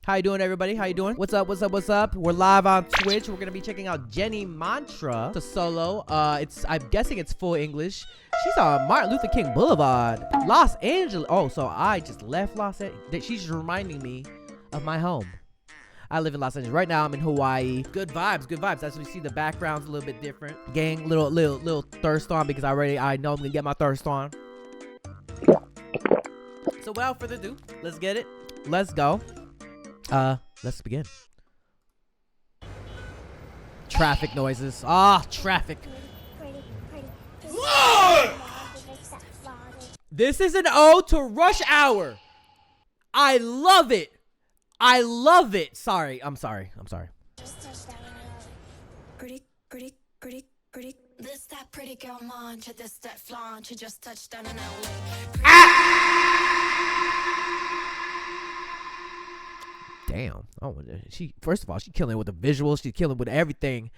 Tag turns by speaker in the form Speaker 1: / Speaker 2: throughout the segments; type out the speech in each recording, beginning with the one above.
Speaker 1: How you doing, everybody? How you doing? What's up? What's up? What's up? We're live on Twitch. We're gonna be checking out JENNIE Mantra, the solo. I'm guessing it's full English. She's on Martin Luther King Boulevard, Los Angeles. Oh, so I just left Los Angeles. She's just reminding me of my home. I live in Los Angeles right now. I'm in Hawaii. Good vibes, good vibes. As we see, the background's a little bit different. Gang, little thirst on because I know I'm gonna get my thirst on. So without further ado, let's get it. Let's go. Let's begin. Traffic noises. Traffic. This is an ode to Rush Hour. I love it. I love it. Sorry. I'm sorry.
Speaker 2: This that pretty girl mantra, this that flaunt, she just touched down in LA.
Speaker 1: Damn. Oh, first of all, she's killing with the visuals. She's killing with everything.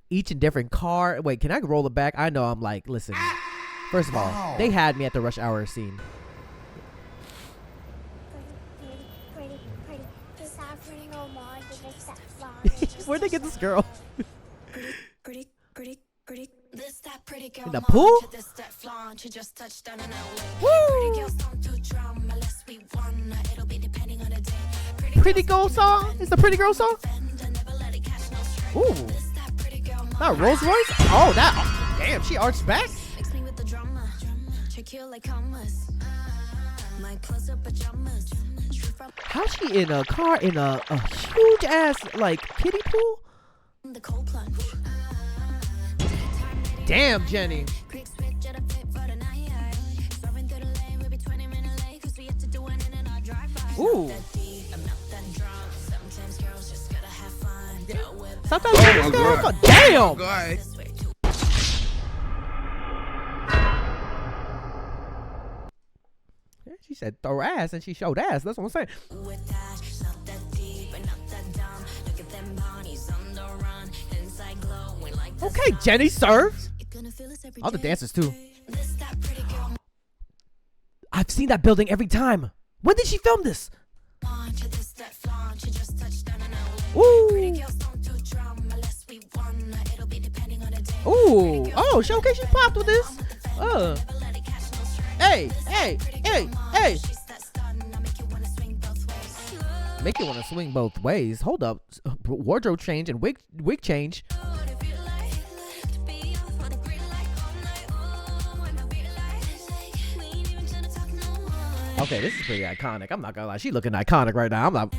Speaker 1: Each and different car. Wait, can I roll it back? I know I'm like, listen. First of all, they had me at the Rush Hour scene. Where'd they get this girl?
Speaker 2: This that pretty girl
Speaker 1: in the pool?
Speaker 2: This that flaunt, she just touched down in LA.
Speaker 1: Woo!
Speaker 2: Pretty girls don't do drama unless we wanna. It'll be depending on the day.
Speaker 1: Pretty girl song? It's the pretty girl song? Ooh. Not Rolls Royce? Oh, that. Damn, she arched back?
Speaker 2: Mix me with the drama. Check you like commas. My clothes are pajamas.
Speaker 1: How's she in a car in a huge ass like kiddie pool?
Speaker 2: The cold plunge.
Speaker 1: Damn, Jenny. Ooh. Sometimes you just damn. Yeah, she said throw ass and she showed ass. That's what I'm saying. Okay, Jenny serves. All the dancers too. I've seen that building every time. When did she film this? Ooh. Ooh. Oh, Showcase, she popped with this. Hey. Make you want to swing both ways. Hold up. Wardrobe change and wig change. Okay, this is pretty iconic. I'm not gonna lie. She looking iconic right now. I'm not.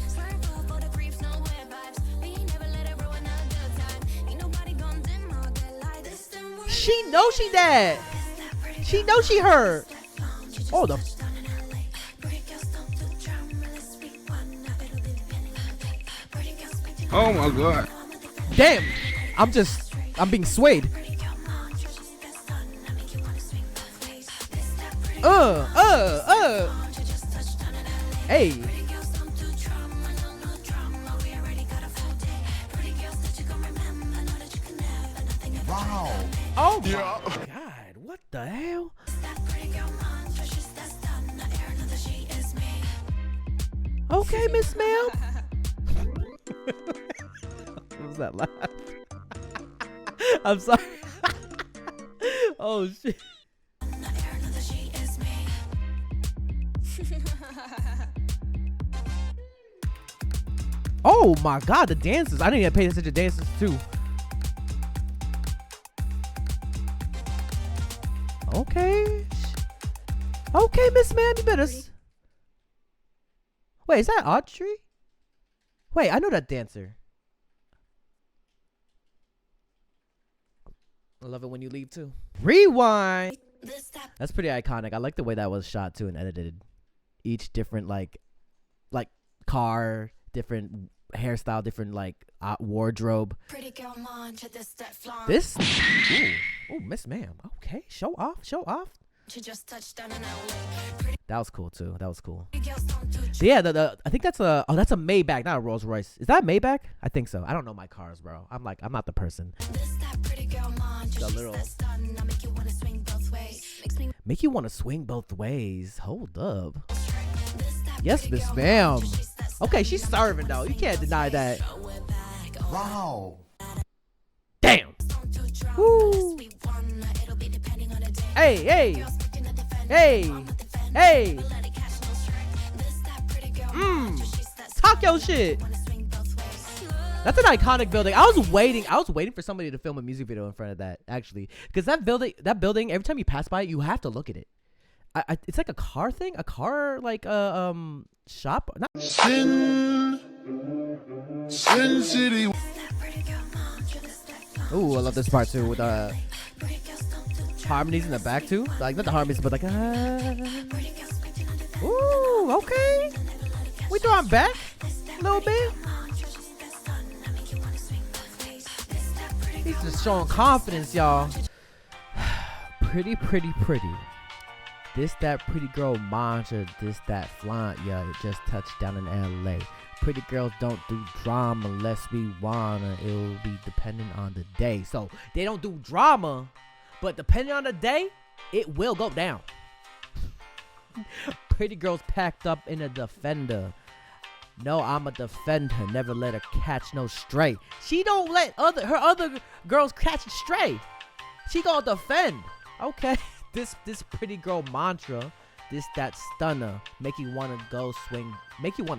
Speaker 1: She knows she dead. She knows she hurt. Oh, the.
Speaker 3: Oh my god.
Speaker 1: Damn. I'm being swayed. Hey.
Speaker 3: Wow.
Speaker 1: Oh my god. What the hell? Okay, Miss Ma'am. What was that laugh? I'm sorry. Oh shit. Oh my god, the dances. I didn't even pay attention to dances too. Okay. Okay, Miss Ma'am, you better. Wait, is that Audrey? Wait, I know that dancer. I love it when you leave too. Rewind. That's pretty iconic. I like the way that was shot too and edited. Each different like car, different hairstyle, different like wardrobe.
Speaker 2: Pretty girl mantra,
Speaker 1: This. Ooh, Miss Ma'am. Okay, show off.
Speaker 2: She just touched down in LA.
Speaker 1: That was cool too. That was cool. Yeah, I think that's a Maybach, not a Rolls Royce. Is that a Maybach? I think so. I don't know my cars, bro. I'm not the person. The little make you want to swing both ways. Hold up. Yes, miss ma'am. Okay, she's serving though. You can't deny that.
Speaker 3: Wow.
Speaker 1: Damn. Woo. Hey, hey. Hey. Hey. Talk your shit. That's an iconic building. I was waiting for somebody to film a music video in front of that, actually. Because that building, every time you pass by it, you have to look at it. It's like a car thing, like shop. Not
Speaker 3: Sin City.
Speaker 1: Ooh, I love this part too with harmonies in the back too. Like not the harmonies, but like ooh, okay. We throwing back a little bit. He's just showing confidence, y'all. Pretty. This that pretty girl mantra, this that flaunt, yeah, it just touched down in LA. Pretty girls don't do drama unless we wanna. It'll be dependent on the day. So they don't do drama, but depending on the day, it will go down. Pretty girls packed up in a Defender. No, I'm a defender. Never let her catch no stray. She don't let her other girls catch a stray. She gonna defend. Okay. This pretty girl mantra, this that stunner, make you wanna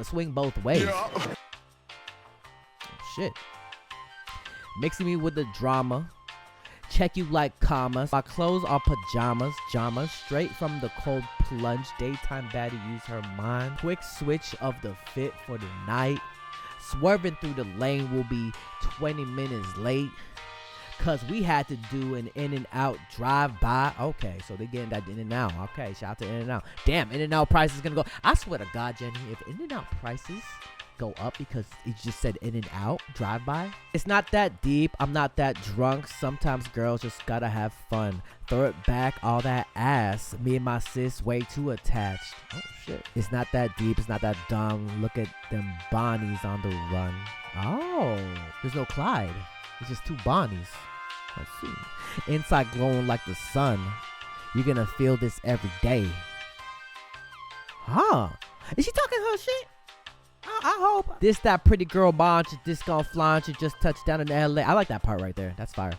Speaker 1: swing both ways. Yeah. Oh, shit. Mixing me with the drama. Check you like commas. My clothes are pajamas. Straight from the cold plunge. Daytime baddie use her mind. Quick switch of the fit for the night. Swerving through the lane will be 20 minutes late. Cause we had to do an in and out drive by. Okay, so they getting that in and out. Okay, shout out to in and out. Damn, in and out price is gonna go. I swear to God, Jenny, if in and out prices go up because it just said in and out drive by, it's not that deep. I'm not that drunk. Sometimes girls just gotta have fun. Throw it back, all that ass. Me and my sis way too attached. Oh shit. It's not that deep. It's not that dumb. Look at them Bonnies on the run. Oh, there's no Clyde. It's just two Bonnies. Let's see. Inside glowing like the sun. You're gonna feel this every day. Huh? Is she talking her shit? I hope. This that pretty girl mantra. This gon' flaunt you. Just touched down in LA. I like that part right there. That's fire.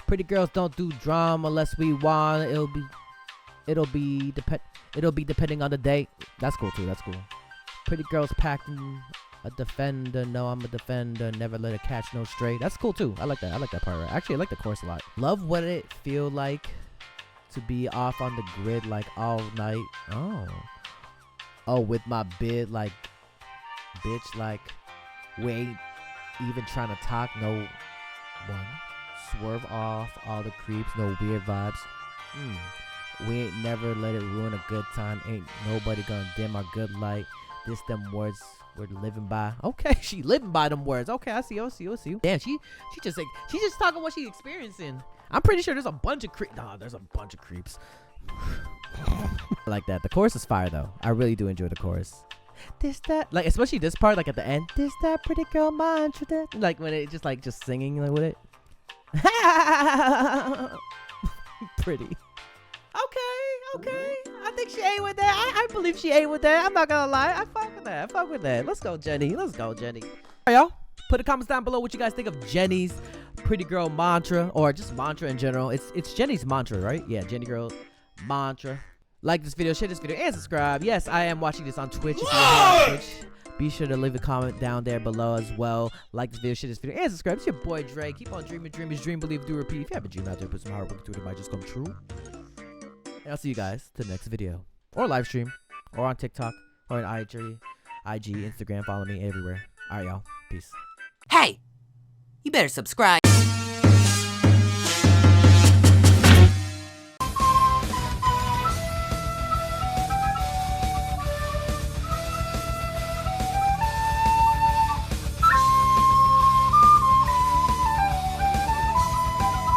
Speaker 1: Pretty girls don't do drama unless we want. It'll be depending on the day. That's cool too. That's cool. Pretty girls packed in a Defender. No, I'm a defender. Never let her catch no stray. That's cool too. I like that. I like that part. Right? Actually, I like the chorus a lot. Love what it feel like to be off on the grid like all night. Oh, with my bid like, bitch, like we ain't even trying to talk. No one. Swerve off all the creeps. No weird vibes. We ain't never let it ruin a good time. Ain't nobody gonna dim our good light. This them words we're living by. Okay, she living by them words. Okay, I see you. Damn, she just talking what she experiencing. I'm pretty sure there's a bunch of creeps. Nah, there's a bunch of creeps. I like that. The chorus is fire though. I really do enjoy the chorus. This that, like especially this part, like at the end. This that pretty girl mantra. That, like when it just singing like with it. Pretty. Okay. I think she ate with that. I believe she ate with that. I'm not gonna lie. I fuck with that. Let's go, Jenny. All right, y'all. Put the comments down below what you guys think of Jenny's pretty girl mantra, or just mantra in general. It's Jenny's mantra, right? Yeah, Jenny girl mantra. Like this video, share this video, and subscribe. Yes, I am watching this on Twitch. If you're on Twitch, be sure to leave a comment down there below as well. Like this video, share this video, and subscribe. It's your boy Dre. Keep on dreaming, dream, believe, do, repeat. If you have a dream out there, put some hard work into it. It might just come true. And I'll see you guys to the next video, or live stream, or on TikTok, or on IG, Instagram. Follow me everywhere. All right, y'all. Peace.
Speaker 4: Hey, you better subscribe.